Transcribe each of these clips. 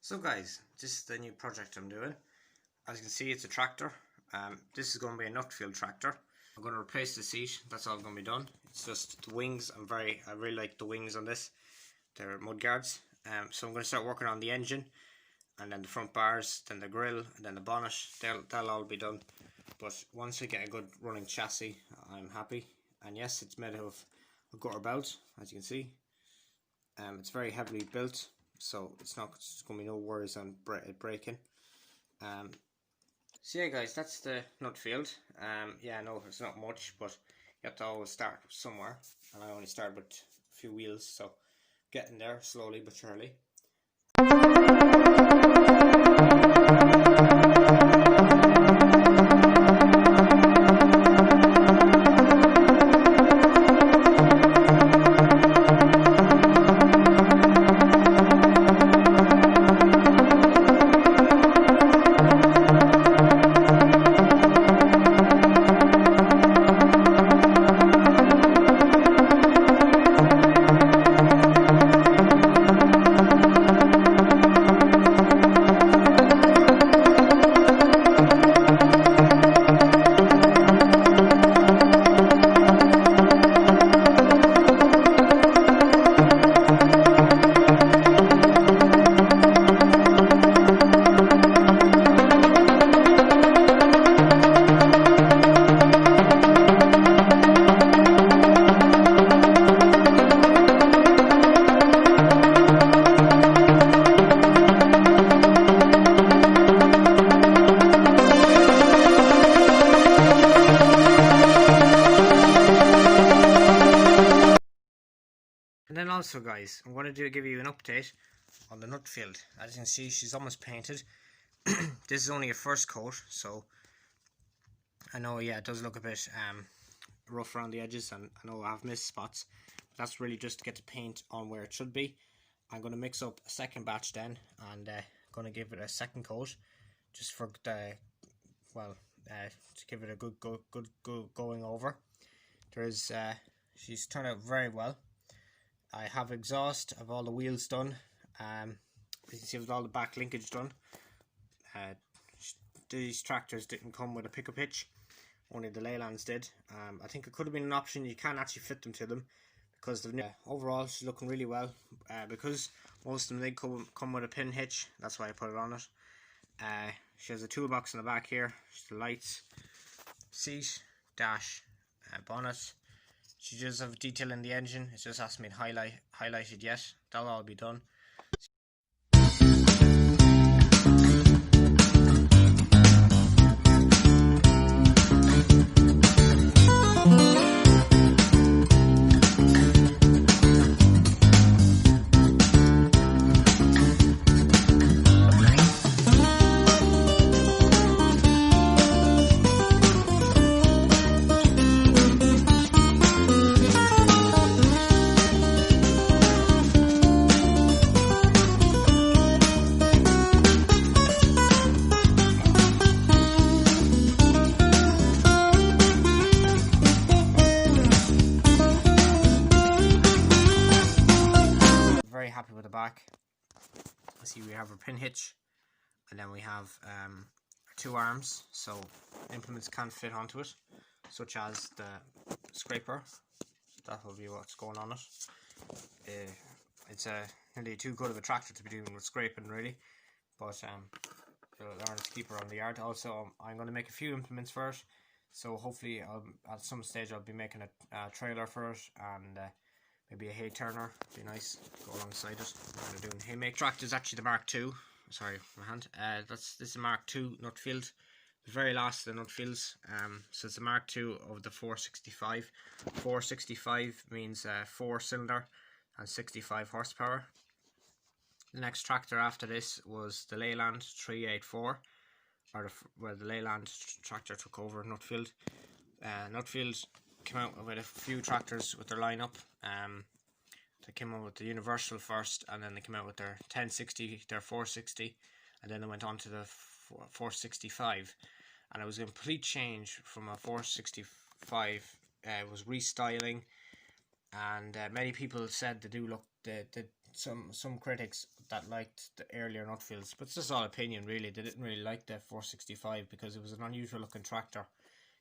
So guys, this is the new project I'm doing. As you can see, it's a tractor. This is going to be a Nuffield tractor. I'm going to replace the seat. That's all going to be done. It's just the wings. I really like the wings on this. They're mud guards. So I'm going to start working on the engine, and then the front bars, then the grille, and then the bonnet. That'll all be done. But once we get a good running chassis, I'm happy. And yes, it's made of a gutter belt, as you can see. It's very heavily built, so it's going to be no worries on breaking. So yeah guys, that's the Nuffield. Yeah, no, it's not much, but you have to always start somewhere, and I only started with a few wheels, so getting there slowly but surely. And then also guys, I'm going to give you an update on the Nuffield. As you can see, she's almost painted. This is only a first coat, so I know, yeah, it does look a bit rough around the edges, and I know I have missed spots. But that's really just to get the paint on where it should be. I'm going to mix up a second batch then, and going to give it a second coat, just for the, to give it a good going over. She's turned out very well. I have exhaust of all the wheels done. You can see with all the back linkage done. These tractors didn't come with a pickup hitch, only the Leylands did. I think it could have been an option. You can actually fit them to them, because overall she's looking really well. Because most of them did come with a pin hitch, that's why I put it on it. She has a toolbox in the back here. She's the lights, seat, dash, bonnet. She does have detail in the engine. It just hasn't been highlighted yet. That'll all be done. Very happy with the back. See, we have our pin hitch, and then we have our two arms, so implements can fit onto it, such as the scraper. That will be what's going on it. It's nearly too good of a tractor to be doing with scraping, really, but you'll learn to keep her on the yard. Also, I'm going to make a few implements for it, so hopefully at some stage I'll be making a trailer for it, and maybe a hay turner. Be nice to go alongside it. We're doing hay make. Tractor is actually the Mark II. Sorry, my hand. This is a Mark II Nuffield. The very last of the Nuffields. So it's a Mark II of the 465. 465 means 4-cylinder and 65 horsepower. The next tractor after this was the Leyland 384, where the Leyland tractor took over Nuffield. Nuffield came out with a few tractors with their lineup. They came out with the Universal first, and then they came out with their 1060, their 460, and then they went on to the 465, and it was a complete change from a 465. It was restyling, and many people said they do look, the some critics that liked the earlier Nutfields, but it's just all opinion really. They didn't really like the 465 because it was an unusual looking tractor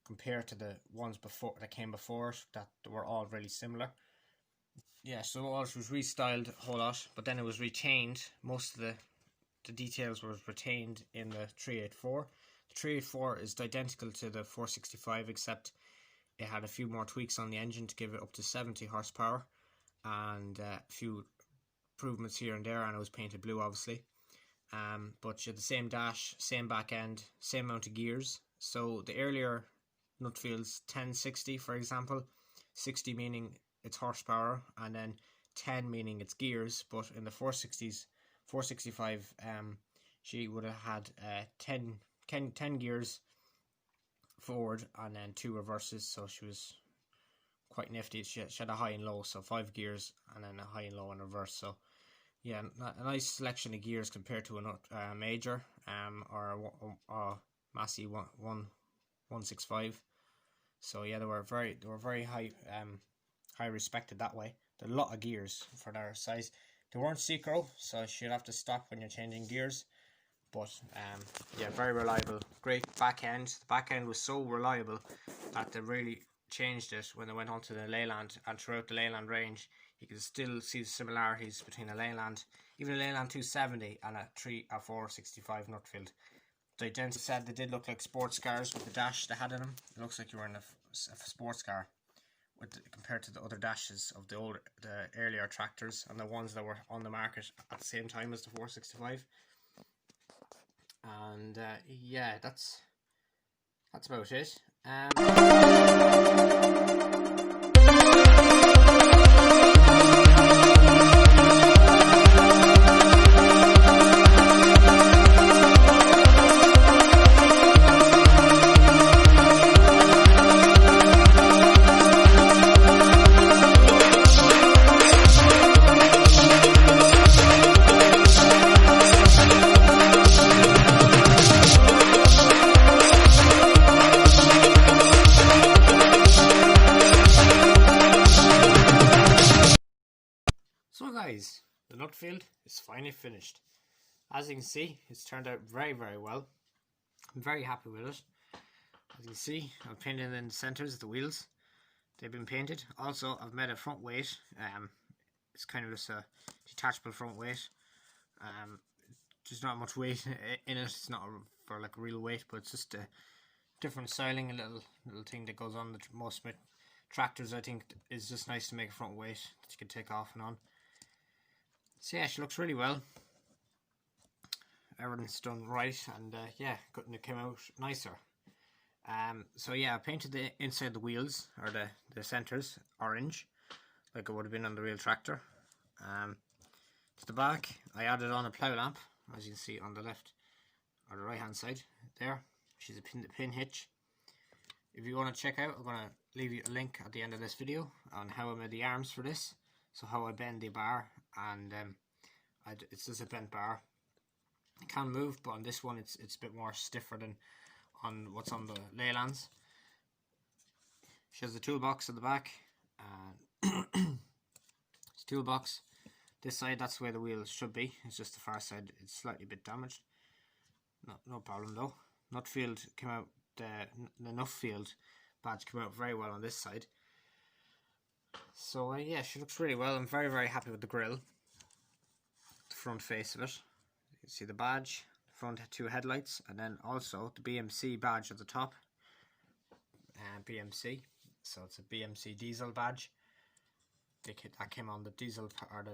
compared to the ones before that came before it, that were all really similar. Yeah, so all it was restyled a whole lot, but then it was retained. Most of the details were retained in the 384. The 384 is identical to the 465, except it had a few more tweaks on the engine to give it up to 70 horsepower, and a few improvements here and there, and it was painted blue obviously. But you had the same dash, same back end, same amount of gears. So the earlier Nutfields, 1060 for example, 60 meaning it's horsepower, and then 10 meaning it's gears. But in the 465, she would have had 10 gears forward and then 2 reverses, so she was quite nifty. She had a high and low, so 5 gears and then a high and low and reverse. So yeah, a nice selection of gears compared to a major or a Massey 165. So yeah, they were very high respected that way. They're a lot of gears for their size. They weren't synchro, so you'd have to stop when you're changing gears. But yeah, very reliable. Great back end. The back end was so reliable that they really changed it when they went onto the Leyland, and throughout the Leyland range you can still see the similarities between a Leyland, even a Leyland 270 and a 465 Nutfield. They identically said they did look like sports cars with the dash they had in them. It looks like you were in a sports car compared to the other dashes of the earlier tractors and the ones that were on the market at the same time as the 465. And yeah, that's about it. So guys, the Nutfield is finally finished. As you can see, it's turned out very well. I'm very happy with it. As you can see, I've painted in the centres of the wheels. They've been painted. Also, I've made a front weight. It's kind of just a detachable front weight. There's not much weight in it. It's not for like real weight, but it's just a different styling, a little thing that goes on. Most tractors, I think, is just nice to make a front weight that you can take off and on. So yeah, she looks really well. Everything's done right, and yeah, it came out nicer. So yeah, I painted the inside the wheels, or the centres, orange, like it would have been on the real tractor. To the back, I added on a plough lamp, as you can see on the left or the right hand side there, which is a pin hitch. If you want to check out, I'm going to leave you a link at the end of this video on how I made the arms for this. So how I bend the bar, and it's just a bent bar. It can move, but on this one it's a bit more stiffer than on what's on the Leylands. She has the toolbox at the back. It's toolbox. This side, that's where the wheels should be. It's just the far side, it's slightly bit damaged. No problem though. Nutfield came out, the Nuffield badge came out very well on this side. So yeah, she looks really well. I'm very happy with the grille, the front face of it. You can see the badge, the front 2 headlights, and then also the BMC badge at the top. BMC, so it's a BMC diesel badge. That came on the diesel, or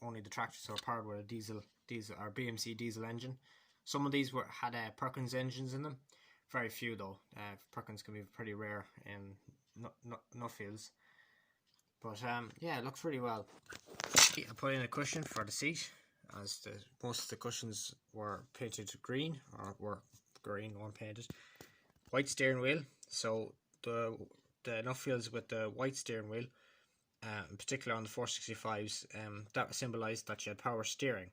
only the tractors are powered with a diesel or BMC diesel engine. Some of these had Perkins engines in them. Very few though. Perkins can be pretty rare in Nuffields. But yeah, it looks really well. I put in a cushion for the seat, as most of the cushions were painted green, or were green, one painted. White steering wheel. So the Nuffields with the white steering wheel, in particular on the 465s, that symbolised that you had power steering.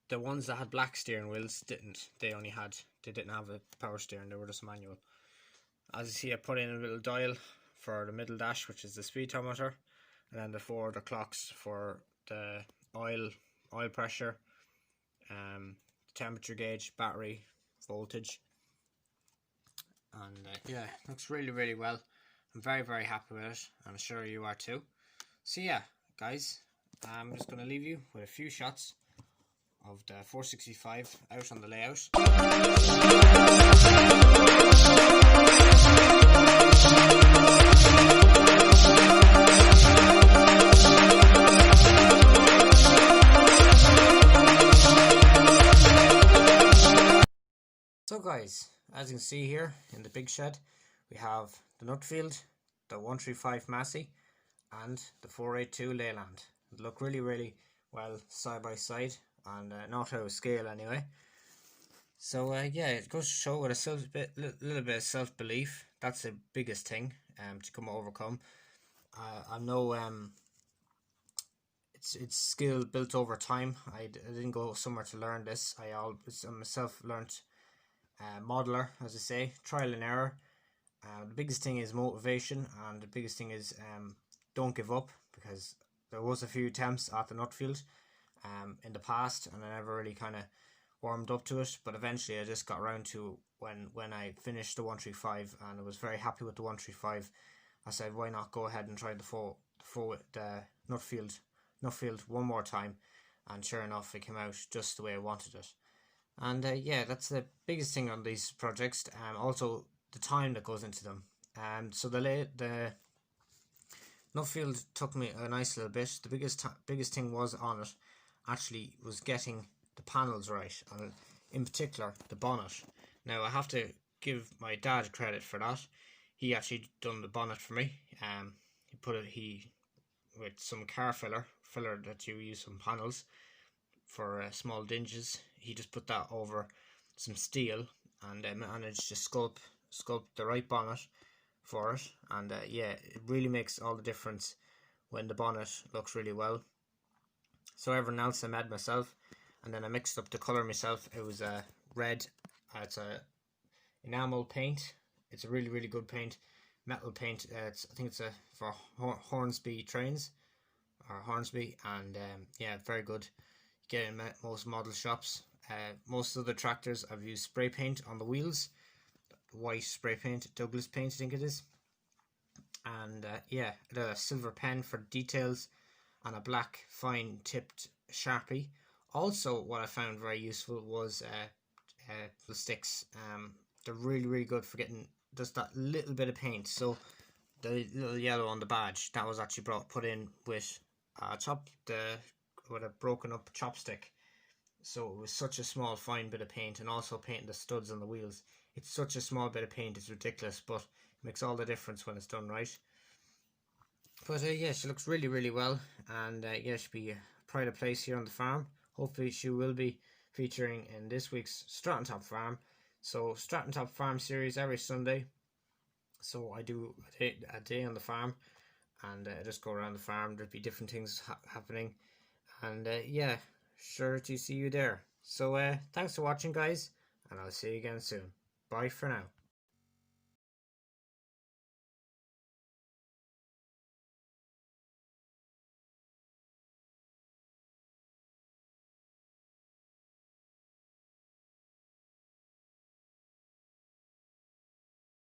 The ones that had black steering wheels didn't. They didn't have a power steering. They were just manual. As you see, I put in a little dial for the middle dash, which is the speedometer, and then the 4 other clocks for the oil pressure, temperature gauge, battery voltage, and yeah, it looks really well. I'm very happy with it. I'm sure you are too. So yeah, guys, I'm just going to leave you with a few shots of the 465 out on the layout. So guys, as you can see here in the big shed, we have the Nuffield, the 135 Massey, and the 482 Leyland. They look really well side by side, and not out of scale anyway. So yeah, it goes to show with a little bit of self-belief. That's the biggest thing to overcome. I know it's skill built over time. I didn't go somewhere to learn this. I'm a self-learned modeler, as I say, trial and error. The biggest thing is motivation, and the biggest thing is don't give up, because there was a few attempts at the Nuffield in the past, and I never really kind of warmed up to it. But eventually I just got around to when I finished the 135, and I was very happy with the 135. I said, why not go ahead and try the Nuffield one more time, and sure enough, it came out just the way I wanted it. And yeah, that's the biggest thing on these projects. Also the time that goes into them. So the Nuffield took me a nice little bit. The biggest thing was on it actually was getting the panels right, and in particular the bonnet. Now I have to give my dad credit for that. He actually done the bonnet for me. He with some car filler that you use on panels for small dinges. He just put that over some steel and managed to sculpt the right bonnet for it. And yeah, it really makes all the difference when the bonnet looks really well. So everything else I made myself, and then I mixed up the colour myself. It was red. It's a enamel paint. It's a really good paint, metal paint. I think it's for Hornsby trains, or Hornsby, and yeah, very good. You get in most model shops. Most of the tractors I've used spray paint on the wheels, white spray paint, Douglas paint I think it is, and yeah, a silver pen for details, and a black fine tipped Sharpie. Also, what I found very useful was the sticks. They're really good for getting just that little bit of paint. So the little yellow on the badge, that was actually put in with with a broken up chopstick. So it was such a small fine bit of paint, and also painting the studs on the wheels. It's such a small bit of paint, it's ridiculous, but it makes all the difference when it's done right. But yeah, she looks really well, and yeah, she'll be a pride of place here on the farm. Hopefully she will be featuring in this week's Stratton Top Farm. So Stratton Top Farm series every Sunday. So I do a day on the farm, and I just go around the farm. There'll be different things happening, and yeah, sure to see you there. So thanks for watching, guys, and I'll see you again soon. Bye for now.